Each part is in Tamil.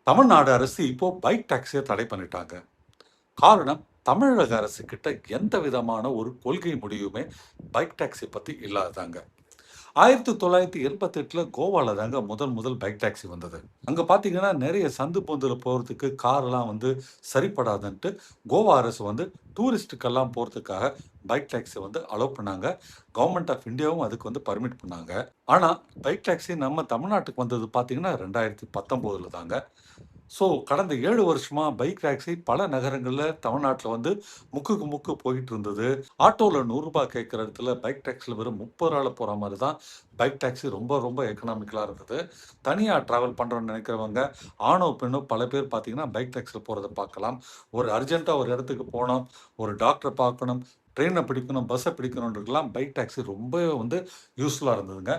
தமிழ்நாடு அரசு இப்போ பைக் டாக்ஸியை தடை பண்ணிட்டாங்க. காரணம், தமிழக அரசு கிட்ட எந்த விதமான ஒரு கொள்கை முடிவுமே பைக் டாக்ஸி பத்தி இல்லாததாங்க. 1988ல கோவால தாங்க முதல் பைக் டாக்ஸி வந்தது. அங்க பார்த்தீங்கன்னா, நெறைய சந்து பொந்துல போறதுக்கு கார்லாம் சரிப்படாதுன்ட்டு, கோவா அரசு டூரிஸ்ட்டுக்கெல்லாம் போறதுக்காக பைக் டாக்ஸி அலோவ் பண்ணாங்க. கவர்ன்மெண்ட் ஆஃப் இந்தியாவும் அதுக்கு பர்மிட் பண்ணாங்க. ஆனா, பைக் டாக்ஸி நம்ம தமிழ்நாட்டுக்கு வந்தது பார்த்தீங்கன்னா, 2019ல தாங்க. கடந்த 7 வருஷமா பைக் டாக்ஸி பல நகரங்கள்ல தமிழ்நாட்டுல முக்குக்கு முக்கு போயிட்டு இருந்தது. ஆட்டோல ரூ. 100 கேட்கிற இடத்துல பைக் டாக்ஸில வெறும் ரூ. 30 போற மாரி தான் பைக் டாக்ஸி ரொம்ப எக்கனாமிக்கலா இருந்தது. தனியா டிராவல் பண்றோம்னு நினைக்கிறவங்க, ஆணோ, பெண்ணோ பல பேர் பார்த்தீங்கன்னா, பைக் டாக்ஸில போறத பார்க்கலாம். ஒரு அர்ஜென்ட்டா ஒரு இடத்துக்கு போணும், ஒரு டாக்டர பார்க்கணும், ட்ரெயின பிடிக்கணும், பஸ்ஸ பிடிக்கணுன்றதுக்கெல்லாம் பைக் டாக்ஸி ரொம்பவே யூஸ்ஃபுல்லா இருந்ததுங்க.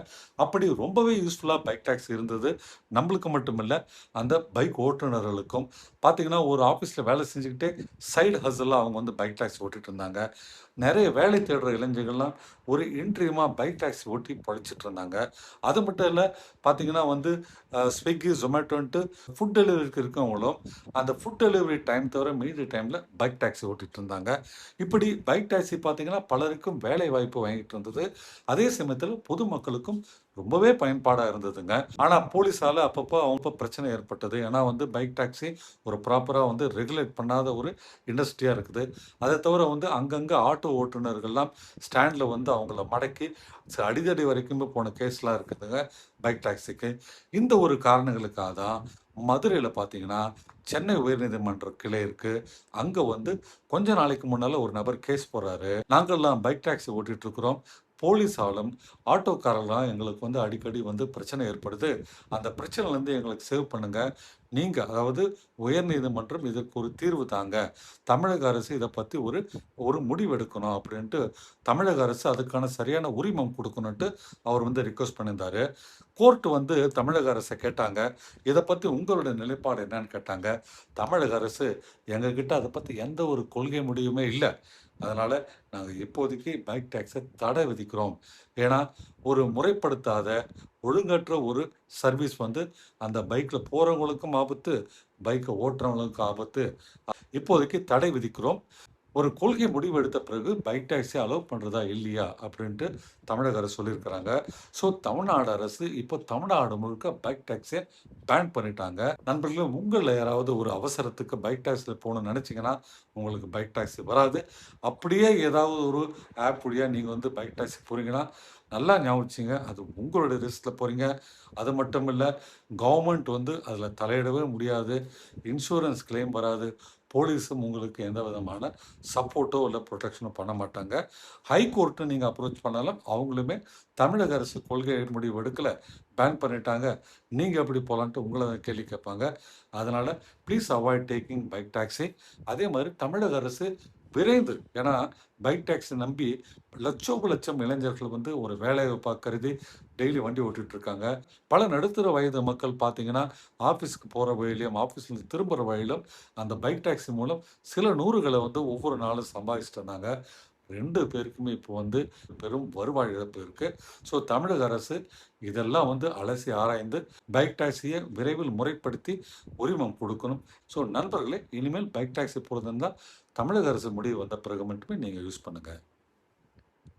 அப்படி ரொம்பவே யூஸ்ஃபுல்லா பைக் டாக்ஸி இருந்தது. நம்மளுக்கு மட்டும் இல்ல, அந்த பைக் ஓட்டுநர்களுக்கும். பார்த்தீங்கன்னா, ஒரு ஆஃபீஸ்ல வேலை செஞ்சுக்கிட்டே சைடு ஹஸ்ஸலா அவங்க பைக் டாக்ஸி ஓட்டிட்டு இருந்தாங்க. நெறைய வேலை தேடுற இளைஞர்கள்லாம் ஒரு இன்ட்ரீமா பைக் டாக்ஸி ஓட்டி பொழச்சிட்டு இருந்தாங்க. அது மட்டும் இல்ல, பார்த்தீங்கன்னா ஸ்விக்கி, ஜொமேட்டோன்ட்டு ஃபுட் டெலிவரிக்கு இருக்கவங்களும், அந்த ஃபுட் டெலிவரி டைம் தவிர மீதி டைம்ல பைக் டாக்ஸி ஓட்டிட்டு இருந்தாங்க. இப்படி பைக் டாக்ஸி பார்த்தீங்கன்னா, பலருக்கும் வேலை வாய்ப்பு வாங்கிட்டு இருந்தது. அதே சமயத்தில பொதுமக்களுக்கும் ரொம்பவே பயன்பாடா இருந்ததுங்க. ஆனா போலீஸால அப்பப்போ பிரச்சனை ஏற்பட்டது. ஏன்னா பைக் டாக்ஸி ஒரு ப்ராப்பரா ரெகுலேட் பண்ணாத ஒரு இண்டஸ்ட்ரியா இருக்குது. அதை தவிர அங்கங்க ஆட்டோ ஓட்டுநர்கள்லாம் ஸ்டாண்ட்ல அவங்கள மடக்கி அடிதடி வரைக்குமே போன கேஸ்லாம் இருக்குதுங்க பைக் டாக்ஸிக்கு. இந்த ஒரு காரணங்களுக்காக தான் மதுரையில பார்த்தீங்கன்னா, சென்னை உயர்நீதிமன்ற கிளை இருக்கு. அங்க கொஞ்ச நாளைக்கு முன்னால ஒரு நபர் கேஸ் போடுறாரு. நாங்கள்லாம் பைக் டாக்ஸி ஓட்டிட்டு இருக்கிறோம். போலீஸாலும், ஆட்டோக்காரர்களாம் எங்களுக்கு அடிக்கடி பிரச்சனை ஏற்படுது. அந்த பிரச்சனையிலேருந்து எங்களுக்கு சேவ் பண்ணுங்க. நீங்க, அதாவது உயர்நீதிமன்றம் இதற்கு ஒரு தீர்வு தாங்க. தமிழக அரசு இத பத்தி ஒரு ஒரு முடிவு எடுக்கணும் அப்படின்ட்டு, தமிழக அரசு அதுக்கான சரியான உரிமம் குடுக்கணுன்ட்டு அவர் ரிக்வெஸ்ட் பண்ணியிருந்தாரு. கோர்ட் தமிழக அரச கேட்டாங்க. இத பத்தி உங்களுடைய நிலைப்பாடு என்னன்னு கேட்டாங்க. தமிழக அரசு, எங்ககிட்ட அத பத்தி எந்த ஒரு கொள்கை முடிவுமே இல்ல. அதனால நாங்க இப்போதைக்கு பைக் டாக்ஸ தடை விதிக்கிறோம். ஏன்னா, ஒரு முறைப்படுத்தாத, ஒழுங்கற்ற ஒரு சர்வீஸ் அந்த பைக்ல போறவங்களுக்கும் ஆபத்து, பைக்க ஓட்டுறவங்களுக்கும் ஆபத்து. இப்போதைக்கு தடை விதிக்கிறோம். ஒரு கொள்கை முடிவு எடுத்த பிறகு பைக் டாக்ஸி அலோவ் பண்றதா இல்லையா அப்படின்ட்டு தமிழக அரசு சொல்லியிருக்கிறாங்க. தமிழ்நாடு அரசு இப்போ தமிழ்நாடு முழுக்க பைக் டாக்ஸிய பேன் பண்ணிட்டாங்க. நண்பர்களே, உங்கள்ல யாராவது ஒரு அவசரத்துக்கு பைக் டாக்ஸில போகணும்னு நினைச்சீங்கன்னா, உங்களுக்கு பைக் டாக்ஸி வராது. அப்படியே ஏதாவது ஒரு ஆப் வழியா நீங்க பைக் டாக்ஸி போறீங்கன்னா, நல்லா ஞாபகம் வச்சுங்க. அது உங்களுடைய ரிஸ்க்ல போறீங்க. அது மட்டும் இல்ல, கவர்மெண்ட் அதில தலையிடவே முடியாது. இன்சூரன்ஸ் கிளைம் வராது. போலீஸும் உங்களுக்கு எந்த விதமான சப்போர்ட்டோ இல்ல புரொடெக்ஷனோ பண்ண மாட்டாங்க. ஹைகோர்ட்ட நீங்க அப்ரோச் பண்ணாலும், அவங்களுமே தமிழக அரசு கொள்கை முடிவு எடுக்கல, பேன் பண்ணிட்டாங்க. நீங்க எப்படி போலான்ட்டு உங்கள கேள்வி கேட்பாங்க. அதனால please avoid taking bike taxi. அதே மாரி தமிழக அரசு விரைந்து, ஏன்னா பைக் டாக்ஸி நம்பி லட்சோப லட்சம் இளைஞர்கள் ஒரு வேலைவாய்ப்பா கருதி டெய்லி வண்டி ஓட்டிட்டு இருக்காங்க. பல நடுத்தர வயது மக்கள் பார்த்தீங்கன்னா, ஆஃபீஸ்க்கு போற வழியிலும், ஆஃபீஸ்லேருந்து திரும்புற வழியிலும் அந்த பைக் டாக்ஸி மூலம் சில நூறுகள ஒவ்வொரு நாளும் சம்பாதிச்சுட்டு இருந்தாங்க. 2 பேருக்குமே இப்போ பெரும் வருவாய் இழப்பு இருக்கு. தமிழக அரசு இதெல்லாம் அலசி ஆராய்ந்து பைக் டாக்ஸிய விரைவில் முறைப்படுத்தி உரிமம் குடுக்கணும். நண்பர்களே, இனிமேல் பைக் டாக்ஸி போறதா இருந்தா தமிழக அரசு முடிவு வந்த பிறகு மட்டுமே நீங்க யூஸ் பண்ணுங்க.